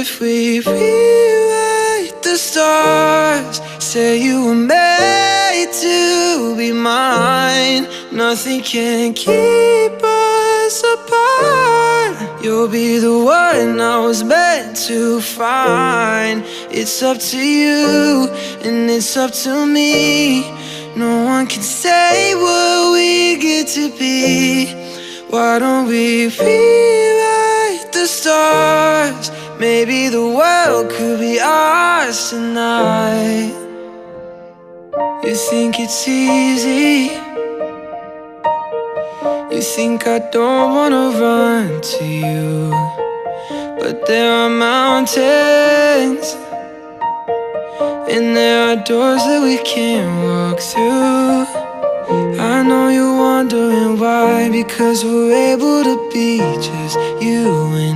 if we rewrite the stars? Say you were made to be mine. Nothing can keep us apart. You'll be the one I was meant to find. It's up to you, and it's up to me. No one can say what we get to be. Why don't we rewrite the stars? Maybe the world could be ours tonight. You think it's easy? You think I don't wanna run to you, but there are mountains, and there are doors that we can't walk through. I know you're wondering why, because we're able to be just you and